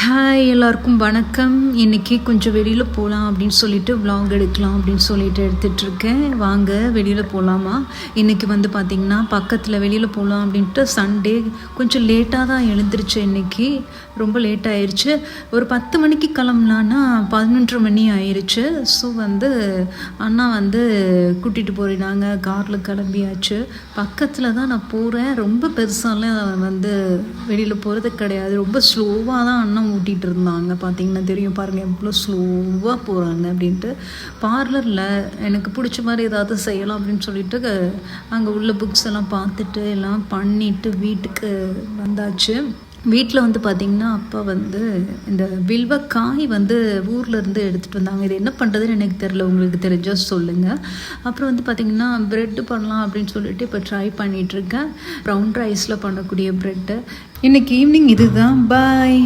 Hi எல்லாருக்கும் வணக்கம். இன்றைக்கி கொஞ்சம் வெளியில் போகலாம் அப்படின்னு சொல்லிட்டு vlog எடுக்கலாம் அப்படின்னு சொல்லிட்டு எடுத்துகிட்ருக்கேன். வாங்க வெளியில் போகலாமா. இன்றைக்கி வந்து பார்த்திங்கன்னா பக்கத்தில் வெளியில் போகலாம் அப்படின்ட்டு சண்டே கொஞ்சம் லேட்டாக தான் எழுந்திரிச்சு. இன்றைக்கி ரொம்ப லேட் ஆயிடுச்சு. ஒரு 10 மணிக்கு கிளம்பலான்னா 11:30 மணி ஆயிடுச்சு. ஸோ வந்து அண்ணா வந்து கூட்டிகிட்டு போயிடாங்க. காரில் கிளம்பியாச்சு. பக்கத்தில் தான் நான் போகிறேன். ரொம்ப பெருசாலாம் வந்து வெளியில் போகிறது கிடையாது. ரொம்ப ஸ்லோவாக தான் அண்ணா ஊட்டிகிட்டு இருந்தாங்க. பார்த்தீங்கன்னா தெரியும் பாருங்கள் எவ்வளோ ஸ்லோவாக போகிறாங்க அப்படின்ட்டு. பார்லரில் எனக்கு பிடிச்ச மாதிரி ஏதாவது செய்யலாம் அப்படின்னு சொல்லிட்டு அங்கே உள்ள புக்ஸ் எல்லாம் பார்த்துட்டு எல்லாம் பண்ணிவிட்டு வீட்டுக்கு வந்தாச்சு. வீட்டில் வந்து பார்த்திங்கன்னா அப்பா வந்து இந்த வில்வக்காய் வந்து ஊர்லேருந்து எடுத்துகிட்டு வந்தாங்க. இது என்ன பண்ணுறதுன்னு எனக்கு தெரில, உங்களுக்கு தெரிஞ்சால் சொல்லுங்கள். அப்புறம் வந்து பார்த்திங்கன்னா ப்ரெட்டு பண்ணலாம் அப்படின்னு சொல்லிட்டு இப்போ ட்ரை பண்ணிகிட்ருக்கேன். ப்ரௌன் ரைஸில் பண்ணக்கூடிய ப்ரெட்டு. இன்றைக்கி ஈவினிங் இது தான். பாய்.